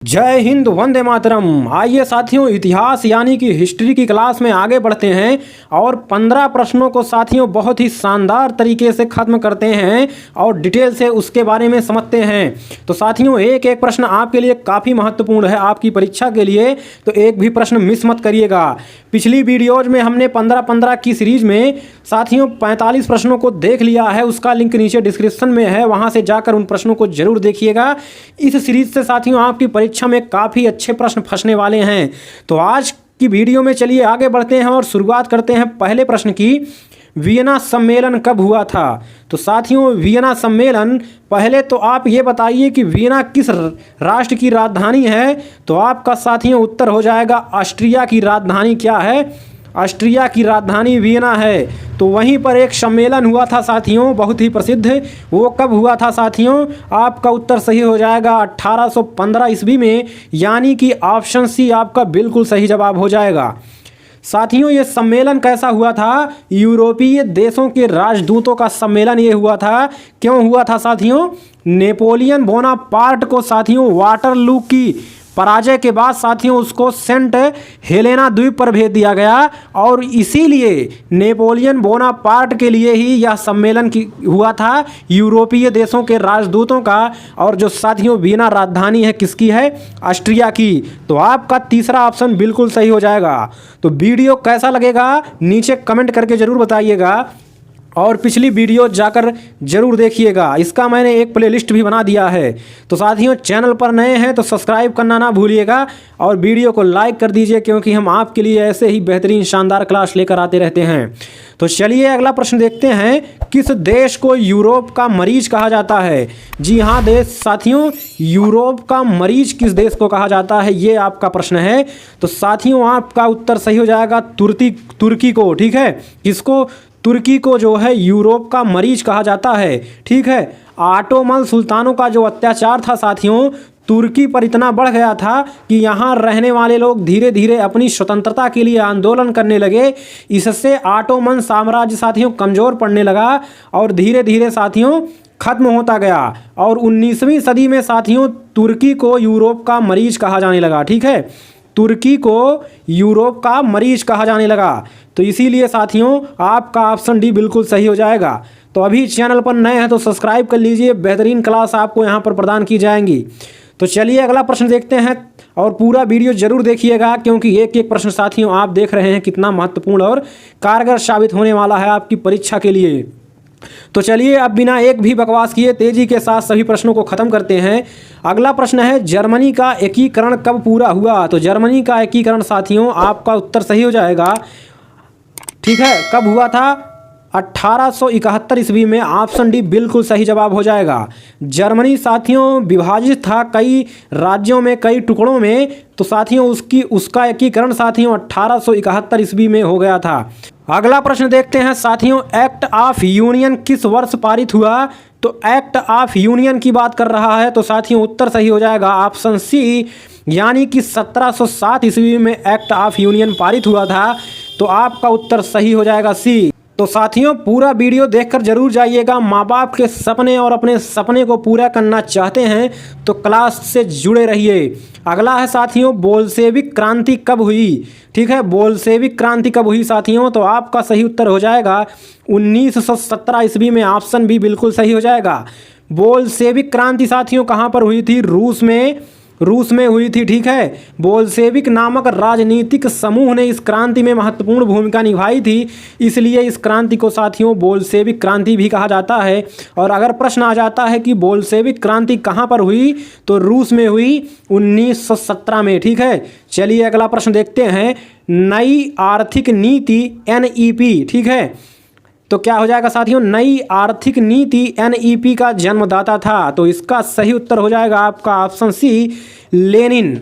जय हिंद, वंदे मातरम। आइए साथियों, इतिहास यानी कि हिस्ट्री की क्लास में आगे बढ़ते हैं और 15 प्रश्नों को साथियों बहुत ही शानदार तरीके से ख़त्म करते हैं और डिटेल से उसके बारे में समझते हैं। तो साथियों, एक एक प्रश्न आपके लिए काफ़ी महत्वपूर्ण है आपकी परीक्षा के लिए, तो एक भी प्रश्न मिस मत करिएगा। पिछली वीडियोज में हमने 15-15 की सीरीज में साथियों 45 प्रश्नों को देख लिया है, उसका लिंक नीचे डिस्क्रिप्शन में है, वहाँ से जाकर उन प्रश्नों को जरूर देखिएगा। इस सीरीज से साथियों आपकी परीक्षा में काफ़ी अच्छे प्रश्न फंसने वाले हैं। तो आज की वीडियो में चलिए आगे बढ़ते हैं और शुरुआत करते हैं पहले प्रश्न की। वियना सम्मेलन कब हुआ था? तो साथियों, वियना सम्मेलन, पहले तो आप ये बताइए कि वियना किस राष्ट्र की राजधानी है? तो आपका साथियों उत्तर हो जाएगा ऑस्ट्रिया की राजधानी क्या है? ऑस्ट्रिया की राजधानी वियना है। तो वहीं पर एक सम्मेलन हुआ था साथियों, बहुत ही प्रसिद्ध। वो कब हुआ था साथियों? आपका उत्तर सही हो जाएगा 1815 ईस्वी में, यानी कि ऑप्शन सी आपका बिल्कुल सही जवाब हो जाएगा। साथियों, ये सम्मेलन कैसा हुआ था? यूरोपीय देशों के राजदूतों का सम्मेलन ये हुआ था। क्यों हुआ था साथियों? नेपोलियन बोनापार्ट को साथियों वाटरलू की पराजय के बाद साथियों उसको सेंट हेलेना द्वीप पर भेज दिया गया और इसीलिए नेपोलियन बोनापार्ट के लिए ही यह सम्मेलन हुआ था यूरोपीय देशों के राजदूतों का। और जो साथियों वियना राजधानी है किसकी है? ऑस्ट्रिया की। तो आपका तीसरा ऑप्शन बिल्कुल सही हो जाएगा। तो वीडियो कैसा लगेगा नीचे कमेंट करके ज़रूर बताइएगा और पिछली वीडियो जाकर जरूर देखिएगा। इसका मैंने एक प्लेलिस्ट भी बना दिया है। तो साथियों, चैनल पर नए हैं तो सब्सक्राइब करना ना भूलिएगा और वीडियो को लाइक कर दीजिए, क्योंकि हम आपके लिए ऐसे ही बेहतरीन शानदार क्लास लेकर आते रहते हैं। तो चलिए अगला प्रश्न देखते हैं। किस देश को यूरोप का मरीज कहा जाता है? जी हाँ देश साथियों, यूरोप का मरीज किस देश को कहा जाता है, ये आपका प्रश्न है। तो साथियों आपका उत्तर सही हो जाएगा तुर्की को। ठीक है, किसको? तुर्की को जो है यूरोप का मरीज कहा जाता है। ठीक है, ऑटोमन सुल्तानों का जो अत्याचार था साथियों तुर्की पर इतना बढ़ गया था कि यहाँ रहने वाले लोग धीरे धीरे अपनी स्वतंत्रता के लिए आंदोलन करने लगे। इससे ऑटोमन साम्राज्य साथियों कमज़ोर पड़ने लगा और धीरे धीरे साथियों खत्म होता गया। और 19वीं सदी में साथियों तुर्की को यूरोप का मरीज कहा जाने लगा। ठीक है, तुर्की को यूरोप का मरीज कहा जाने लगा। तो इसीलिए साथियों आपका ऑप्शन डी बिल्कुल सही हो जाएगा। तो अभी चैनल पर नए हैं तो सब्सक्राइब कर लीजिए, बेहतरीन क्लास आपको यहाँ पर प्रदान की जाएंगी। तो चलिए अगला प्रश्न देखते हैं और पूरा वीडियो जरूर देखिएगा, क्योंकि एक एक प्रश्न साथियों आप देख रहे हैं कितना महत्वपूर्ण और कारगर साबित होने वाला है आपकी परीक्षा के लिए। तो चलिए अब बिना एक भी बकवास किए तेजी के साथ सभी प्रश्नों को खत्म करते हैं। अगला प्रश्न है, जर्मनी का एकीकरण कब पूरा हुआ? तो जर्मनी का एकीकरण साथियों आपका उत्तर सही हो जाएगा। ठीक है, कब हुआ था? 1871 ईस्वी में। ऑप्शन डी बिल्कुल सही जवाब हो जाएगा। जर्मनी साथियों विभाजित था कई राज्यों में, कई टुकड़ों में। तो साथियों उसका एकीकरण साथियों 1871 ईस्वी में हो गया था। अगला प्रश्न देखते हैं साथियों, एक्ट ऑफ यूनियन किस वर्ष पारित हुआ? तो एक्ट ऑफ यूनियन की बात कर रहा है तो साथियों उत्तर सही हो जाएगा ऑप्शन सी, यानी कि 1707 ईस्वी में एक्ट ऑफ यूनियन पारित हुआ था। तो आपका उत्तर सही हो जाएगा सी। तो साथियों पूरा वीडियो देखकर जरूर जाइएगा। माँ बाप के सपने और अपने सपने को पूरा करना चाहते हैं तो क्लास से जुड़े रहिए। अगला है साथियों, बोल्शेविक क्रांति कब हुई? ठीक है, बोल्शेविक क्रांति कब हुई साथियों? तो आपका सही उत्तर हो जाएगा 1917 ईस्वी में। ऑप्शन भी बिल्कुल सही हो जाएगा। बोल्शेविक क्रांति साथियों कहाँ पर हुई थी? रूस में हुई थी। ठीक है, बोल्शेविक नामक राजनीतिक समूह ने इस क्रांति में महत्वपूर्ण भूमिका निभाई थी, इसलिए इस क्रांति को साथियों बोल्शेविक क्रांति भी कहा जाता है। और अगर प्रश्न आ जाता है कि बोल्शेविक क्रांति कहाँ पर हुई, तो रूस में हुई 1917 में। ठीक है, चलिए अगला प्रश्न देखते हैं। नई आर्थिक नीति NEP, ठीक है, तो क्या हो जाएगा साथियों? नई आर्थिक नीति NEP का जन्मदाता था। तो इसका सही उत्तर हो जाएगा आपका ऑप्शन सी, लेनिन।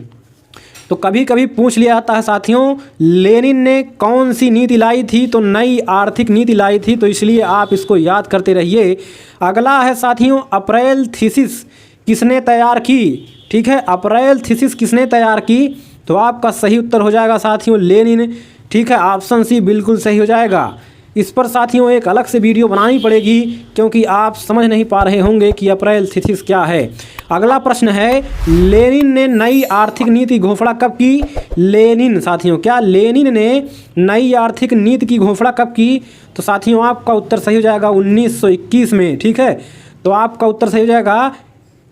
तो कभी कभी पूछ लिया जाता है साथियों लेनिन ने कौन सी नीति लाई थी? तो नई आर्थिक नीति लाई थी। तो इसलिए आप इसको याद करते रहिए। अगला है साथियों, अप्रैल थीसिस किसने तैयार की? ठीक है, अप्रैल थीसिस किसने तैयार की? तो आपका सही उत्तर हो जाएगा साथियों लेनिन। ठीक है, ऑप्शन सी बिल्कुल सही हो जाएगा। इस पर साथियों एक अलग से वीडियो बनानी पड़ेगी, क्योंकि आप समझ नहीं पा रहे होंगे कि अप्रैल थीसिस क्या है। अगला प्रश्न है, लेनिन ने नई आर्थिक नीति घोषणा कब की? लेनिन साथियों, क्या लेनिन ने नई आर्थिक नीति की घोषणा कब की? तो साथियों आपका उत्तर सही हो जाएगा 1921 में। ठीक है, तो आपका उत्तर सही हो जाएगा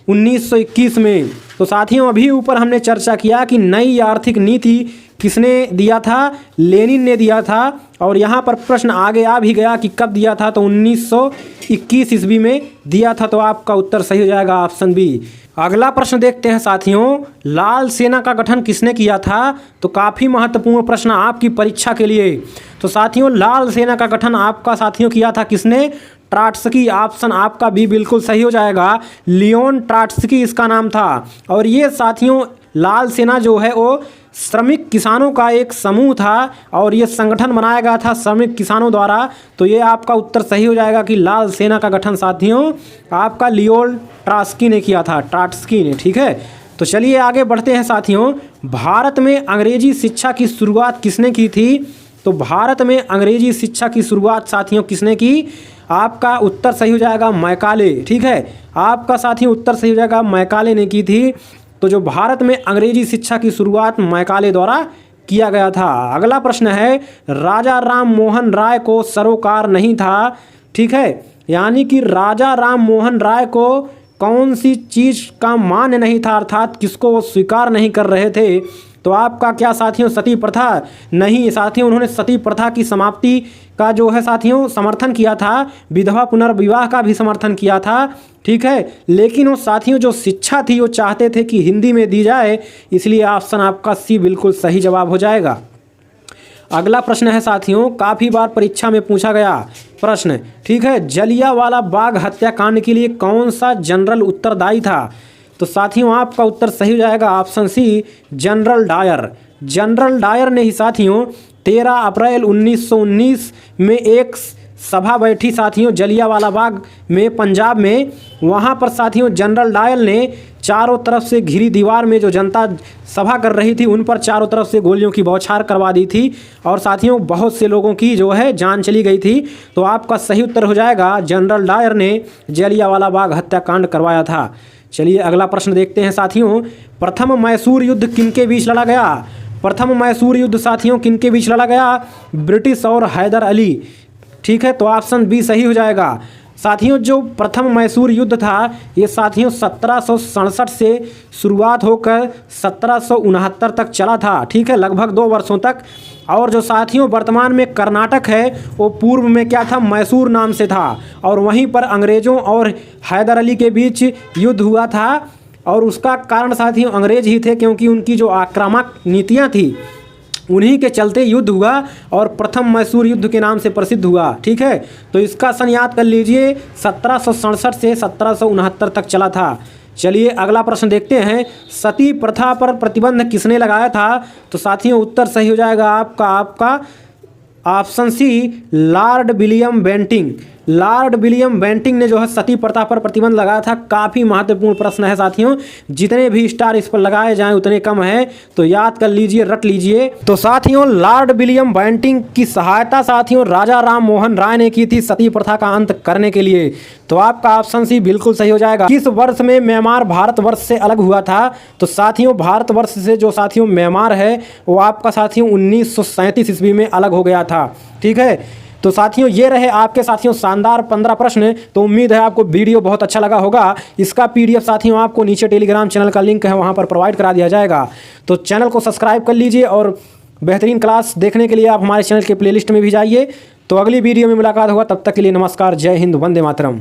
1921 में। तो साथियों अभी ऊपर हमने चर्चा किया कि नई आर्थिक नीति किसने दिया था? लेनिन ने दिया था। और यहाँ पर प्रश्न आगे आ भी गया कि कब दिया था, तो 1921 ईस्वी में दिया था। तो आपका उत्तर सही हो जाएगा ऑप्शन बी। अगला प्रश्न देखते हैं साथियों, लाल सेना का गठन किसने किया था? तो काफ़ी महत्वपूर्ण प्रश्न आपकी परीक्षा के लिए। तो साथियों लाल सेना का गठन आपका साथियों किया था किसने? ट्राट्स्की। ऑप्शन आपका बी बिल्कुल सही हो जाएगा। लियोन ट्राट्स्की इसका नाम था। और ये साथियों लाल सेना जो है वो श्रमिक किसानों का एक समूह था और ये संगठन बनाया गया था श्रमिक किसानों द्वारा। तो ये आपका उत्तर सही हो जाएगा कि लाल सेना का गठन साथियों आपका लियोन ट्राट्स्की ने किया था, ट्राट्स्की ने। ठीक है, तो चलिए आगे बढ़ते हैं साथियों। भारत में अंग्रेजी शिक्षा की शुरुआत किसने की थी? तो भारत में अंग्रेजी शिक्षा की शुरुआत साथियों किसने की? आपका उत्तर सही हो जाएगा मैकाले। ठीक है, आपका साथियों उत्तर सही हो जाएगा मैकाले ने की थी। तो जो भारत में अंग्रेजी शिक्षा की शुरुआत मैकाले द्वारा किया गया था। अगला प्रश्न है, राजा राम मोहन राय को सरोकार नहीं था। ठीक है, यानी कि राजा राम मोहन राय को कौन सी चीज़ का मान्य नहीं था, अर्थात किसको वो स्वीकार नहीं कर रहे थे? तो आपका क्या साथियों सती प्रथा? नहीं साथियों, उन्होंने सती प्रथा की समाप्ति का जो है साथियों समर्थन किया था, विधवा पुनर्विवाह का भी समर्थन किया था। ठीक है, लेकिन वो साथियों जो शिक्षा थी वो चाहते थे कि हिंदी में दी जाए, इसलिए ऑप्शन आपका सी बिल्कुल सही जवाब हो जाएगा। अगला प्रश्न है साथियों, काफ़ी बार परीक्षा में पूछा गया प्रश्न। ठीक है, जलियांवाला बाग हत्याकांड के लिए कौन सा जनरल उत्तरदायी था? तो साथियों आपका उत्तर सही हो जाएगा option C, General Dyer. General Dyer ने ही साथियों 13 अप्रैल 1919 में एक सभा बैठी साथियों जलियांवाला बाग में पंजाब में। वहाँ पर साथियों जनरल डायर ने चारों तरफ से घिरी दीवार में जो जनता सभा कर रही थी उन पर चारों तरफ से गोलियों की बौछार करवा दी थी और साथियों बहुत से लोगों की जो है जान चली गई थी। तो आपका सही उत्तर हो जाएगा जनरल डायर ने जलियांवाला बाग हत्याकांड करवाया था। चलिए अगला प्रश्न देखते हैं साथियों, प्रथम मैसूर युद्ध किनके बीच लड़ा गया? प्रथम मैसूर युद्ध साथियों किनके बीच लड़ा गया? ब्रिटिश और हैदर अली। ठीक है, तो ऑप्शन बी सही हो जाएगा। साथियों जो प्रथम मैसूर युद्ध था ये साथियों 1767 से शुरुआत होकर 1769 तक चला था। ठीक है, लगभग 2 वर्षों तक। और जो साथियों वर्तमान में कर्नाटक है वो पूर्व में क्या था? मैसूर नाम से था। और वहीं पर अंग्रेज़ों और हैदर अली के बीच युद्ध हुआ था और उसका कारण साथियों अंग्रेज ही थे, क्योंकि उनकी जो आक्रामक नीतियाँ थी उन्हीं के चलते युद्ध हुआ और प्रथम मैसूर युद्ध के नाम से प्रसिद्ध हुआ। ठीक है, तो इसका सन याद कर लीजिए 1767 से 1769 तक चला था। चलिए अगला प्रश्न देखते हैं, सती प्रथा पर प्रतिबंध किसने लगाया था? तो साथियों उत्तर सही हो जाएगा आपका option C, Lord William Bentinck. Lord William Bentinck ने जो है सती प्रथा पर प्रतिबंध लगाया था। काफ़ी महत्वपूर्ण प्रश्न है साथियों, जितने भी स्टार इस पर लगाए जाएं उतने कम है, तो याद कर लीजिए, रट लीजिए। तो साथियों लॉर्ड विलियम बेंटिंग की सहायता साथियों राजा राम मोहन राय ने की थी सती प्रथा का अंत करने के लिए। तो आपका ऑप्शन सी बिल्कुल सही हो जाएगा। किस वर्ष में म्यांमार भारतवर्ष से अलग हुआ था? तो साथियों भारतवर्ष से जो साथियों म्यांमार है वो आपका साथियों 1937 ईस्वी में अलग हो गया था। ठीक है, तो साथियों ये रहे आपके साथियों शानदार 15 प्रश्न। तो उम्मीद है आपको वीडियो बहुत अच्छा लगा होगा। इसका PDF साथियों आपको नीचे टेलीग्राम चैनल का लिंक है वहाँ पर प्रोवाइड करा दिया जाएगा। तो चैनल को सब्सक्राइब कर लीजिए और बेहतरीन क्लास देखने के लिए आप हमारे चैनल के प्लेलिस्ट में भी जाइए। तो अगली वीडियो में मुलाकात होगा, तब तक के लिए नमस्कार, जय हिंद, वंदे मातरम।